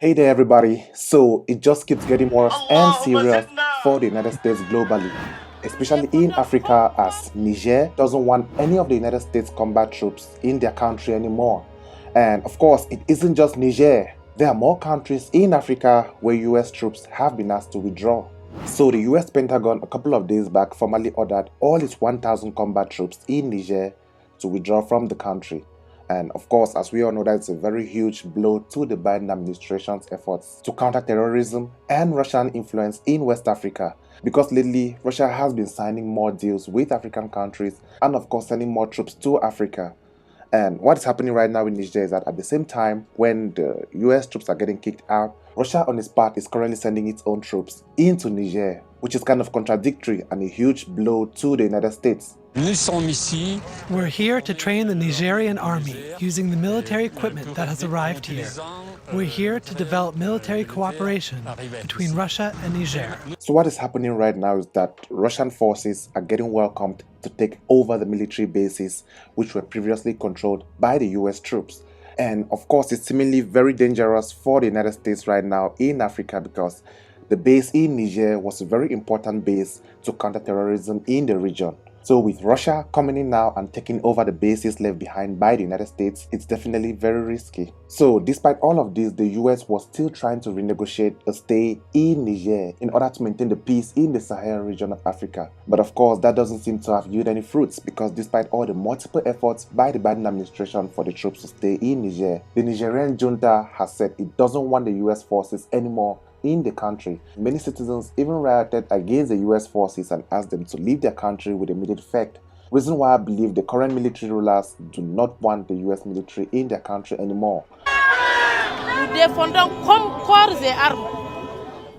Hey there, everybody. So it just keeps getting worse and serious for the United States globally, especially in Africa, as Niger doesn't want any of the United States combat troops in their country anymore. And of course, it isn't just Niger. There are more countries in Africa where US troops have been asked to withdraw. So the US Pentagon a couple of days back formally ordered all its 1,000 combat troops in Niger to withdraw from the country. And of course, as we all know, that's a very huge blow to the Biden administration's efforts to counter terrorism and Russian influence in West Africa. Because lately, Russia has been signing more deals with African countries and of course sending more troops to Africa. And what is happening right now in Niger is that at the same time, when the US troops are getting kicked out, Russia on its part is currently sending its own troops into Niger, which is kind of contradictory and a huge blow to the United States. We're here to train the Nigerian army using the military equipment that has arrived here. We're here to develop military cooperation between Russia and Niger. So what is happening right now is that Russian forces are getting welcomed to take over the military bases which were previously controlled by the US troops. And of course, it's seemingly very dangerous for the United States right now in Africa because the base in Niger was a very important base to counter terrorism in the region. So with Russia coming in now and taking over the bases left behind by the United States, it's definitely very risky. So despite all of this, the US was still trying to renegotiate a stay in Niger in order to maintain the peace in the Sahel region of Africa. But of course, that doesn't seem to have yielded any fruits because despite all the multiple efforts by the Biden administration for the troops to stay in Niger, the Nigerian junta has said it doesn't want the US forces anymore in the country. Many citizens even rioted against the US forces and asked them to leave their country with immediate effect. Reason why I believe the current military rulers do not want the US military in their country anymore.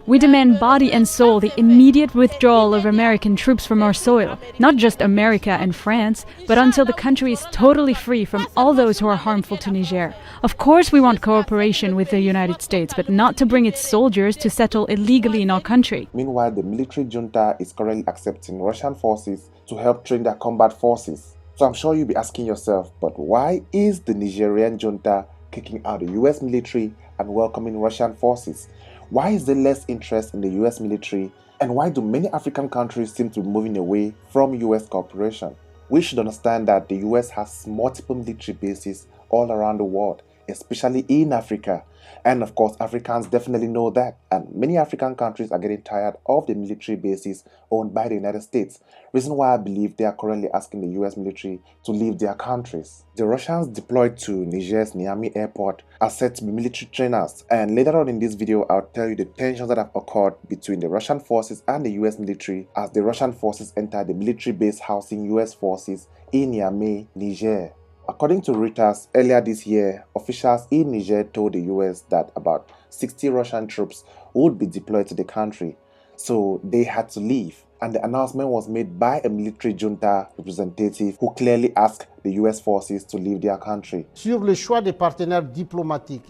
We demand body and soul the immediate withdrawal of American troops from our soil, not just America and France, but until the country is totally free from all those who are harmful to Niger. Of course we want cooperation with the United States, but not to bring its soldiers to settle illegally in our country. Meanwhile, the military junta is currently accepting Russian forces to help train their combat forces. So I'm sure you'll be asking yourself, but why is the Nigerian junta kicking out the US military and welcoming Russian forces? Why is there less interest in the US military, and why do many African countries seem to be moving away from US cooperation? We should understand that the US has multiple military bases all around the world, especially in Africa. And of course, Africans definitely know that, and many African countries are getting tired of the military bases owned by the United States. Reason why I believe they are currently asking the US military to leave their countries. The Russians deployed to Niger's Niamey airport are said to be military trainers, and later on in this video I'll tell you the tensions that have occurred between the Russian forces and the US military as the Russian forces enter the military base housing US forces in Niamey, Niger. According to Reuters, earlier this year, officials in Niger told the US that about 60 Russian troops would be deployed to the country, so they had to leave. And the announcement was made by a military junta representative who clearly asked the US forces to leave their country.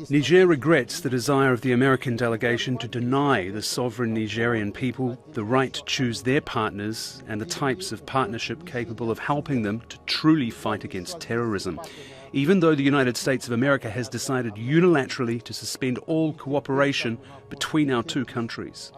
Niger regrets the desire of the American delegation to deny the sovereign Nigerian people the right to choose their partners and the types of partnership capable of helping them to truly fight against terrorism. Even though the United States of America has decided unilaterally to suspend all cooperation between our two countries.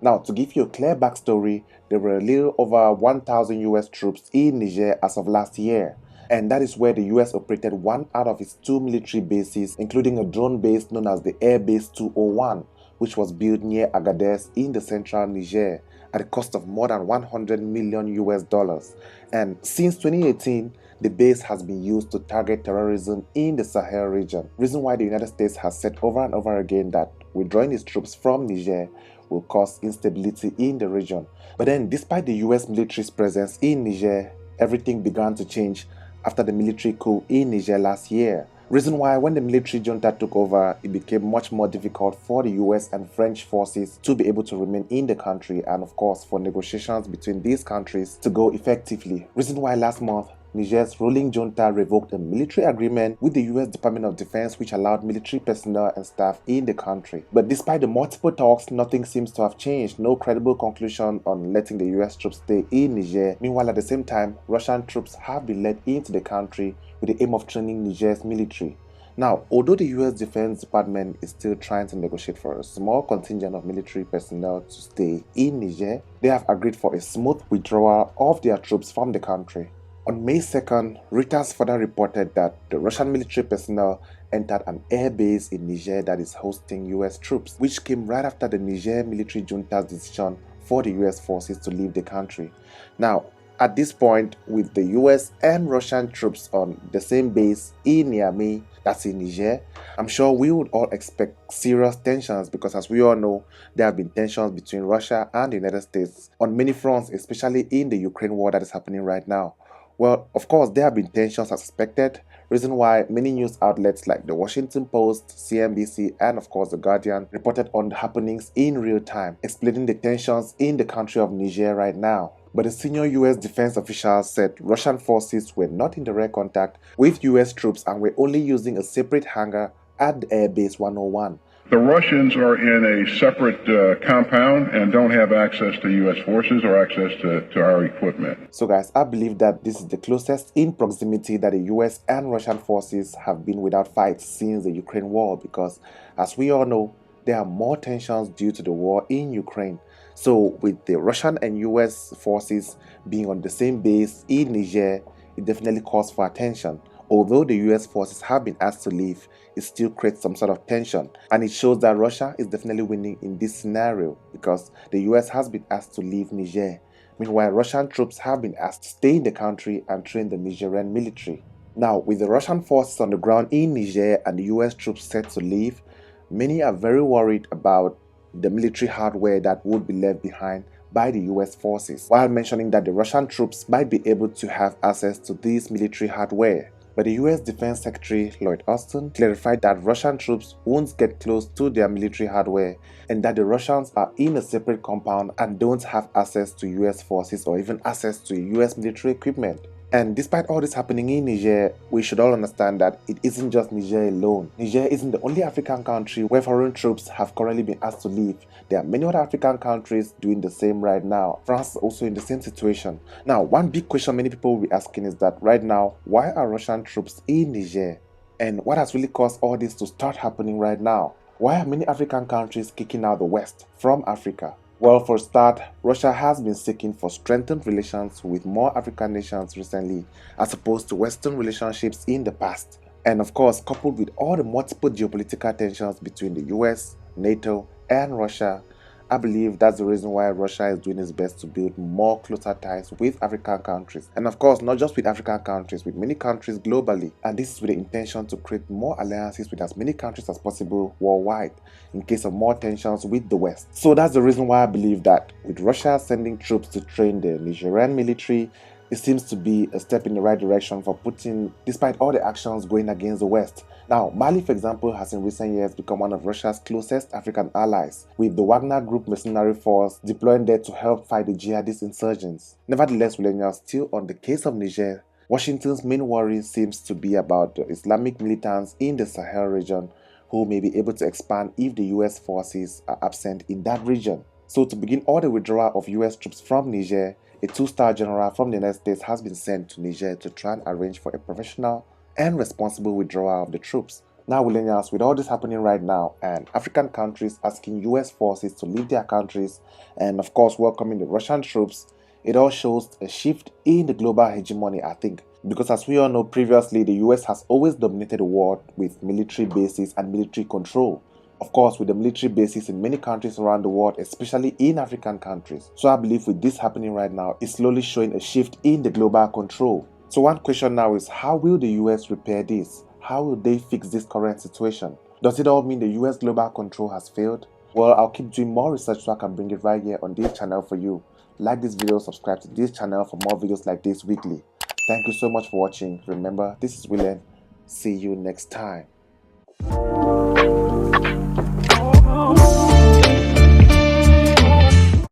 Now, to give you a clear backstory, there were a little over 1,000 US troops in Niger as of last year. And that is where the US operated one out of its two military bases, including a drone base known as the Air Base 201, which was built near Agadez in the central Niger at a cost of more than 100 million US dollars. And since 2018, the base has been used to target terrorism in the Sahel region. Reason why the United States has said over and over again that withdrawing its troops from Niger will cause instability in the region. But then, despite the US military's presence in Niger, everything began to change after the military coup in Niger last year. Reason why when the military junta took over, it became much more difficult for the US and French forces to be able to remain in the country and of course for negotiations between these countries to go effectively. Reason why last month, Niger's ruling junta revoked a military agreement with the US Department of Defense which allowed military personnel and staff in the country. But despite the multiple talks, nothing seems to have changed. No credible conclusion on letting the US troops stay in Niger. Meanwhile, at the same time, Russian troops have been led into the country with the aim of training Niger's military. Now, although the US Defense Department is still trying to negotiate for a small contingent of military personnel to stay in Niger, they have agreed for a smooth withdrawal of their troops from the country. On May 2nd, Reuters further reported that the Russian military personnel entered an air base in Niger that is hosting US troops, which came right after the Niger military junta's decision for the US forces to leave the country. Now, at this point, with the US and Russian troops on the same base in Niamey, that's in Niger, I'm sure we would all expect serious tensions because, as we all know, there have been tensions between Russia and the United States on many fronts, especially in the Ukraine war that is happening right now. Well, of course, there have been tensions as expected, reason why many news outlets like the Washington Post, CNBC, and of course The Guardian reported on the happenings in real time, explaining the tensions in the country of Niger right now. But a senior US defense official said Russian forces were not in direct contact with US troops and were only using a separate hangar at the Air Base 101. The Russians are in a separate compound and don't have access to U.S. forces or access to our equipment. So guys, I believe that this is the closest in proximity that the US and Russian forces have been without fights since the Ukraine war, because as we all know, there are more tensions due to the war in Ukraine. So with the Russian and US forces being on the same base in Niger, it definitely calls for attention. Although the US forces have been asked to leave, it still creates some sort of tension, and it shows that Russia is definitely winning in this scenario because the US has been asked to leave Niger. Meanwhile, Russian troops have been asked to stay in the country and train the Nigerian military. Now, with the Russian forces on the ground in Niger and the US troops set to leave, many are very worried about the military hardware that would be left behind by the US forces, while mentioning that the Russian troops might be able to have access to this military hardware. But the US Defense Secretary Lloyd Austin clarified that Russian troops won't get close to their military hardware and that the Russians are in a separate compound and don't have access to US forces or even access to US military equipment. And despite all this happening in Niger, we should all understand that it isn't just Niger alone. Niger isn't the only African country where foreign troops have currently been asked to leave. There are many other African countries doing the same right now. France is also in the same situation. Now, one big question many people will be asking is that right now, why are Russian troops in Niger? And what has really caused all this to start happening right now? Why are many African countries kicking out the West from Africa? Well, for a start, Russia has been seeking for strengthened relations with more African nations recently, as opposed to Western relationships in the past. And of course, coupled with all the multiple geopolitical tensions between the US, NATO, and Russia, I believe that's the reason why Russia is doing its best to build more closer ties with African countries. And of course, not just with African countries, with many countries globally. And this is with the intention to create more alliances with as many countries as possible worldwide, in case of more tensions with the West. So that's the reason why I believe that with Russia sending troops to train the Nigerian military, it seems to be a step in the right direction for Putin, despite all the actions going against the West. Now, Mali, for example, has in recent years become one of Russia's closest African allies, with the Wagner Group mercenary force deploying there to help fight the jihadist insurgents. Nevertheless, still on the case of Niger, Washington's main worry seems to be about the Islamic militants in the Sahel region who may be able to expand if the US forces are absent in that region. So to begin all the withdrawal of US troops from Niger, a two-star general from the United States has been sent to Niger to try and arrange for a professional and responsible withdrawal of the troops. Now, millennials, with all this happening right now and African countries asking US forces to leave their countries and of course welcoming the Russian troops, it all shows a shift in the global hegemony, I think. Because as we all know previously, the US has always dominated the world with military bases and military control. Of course, with the military bases in many countries around the world, especially in African countries. So I believe with this happening right now, it's slowly showing a shift in the global control. So one question now is, how will the US repair this? How will they fix this current situation? Does it all mean the US global control has failed? Well, I'll keep doing more research so I can bring it right here on this channel for you. Like this video, subscribe to this channel for more videos like this weekly. Thank you so much for watching. Remember, this is William. See you next time.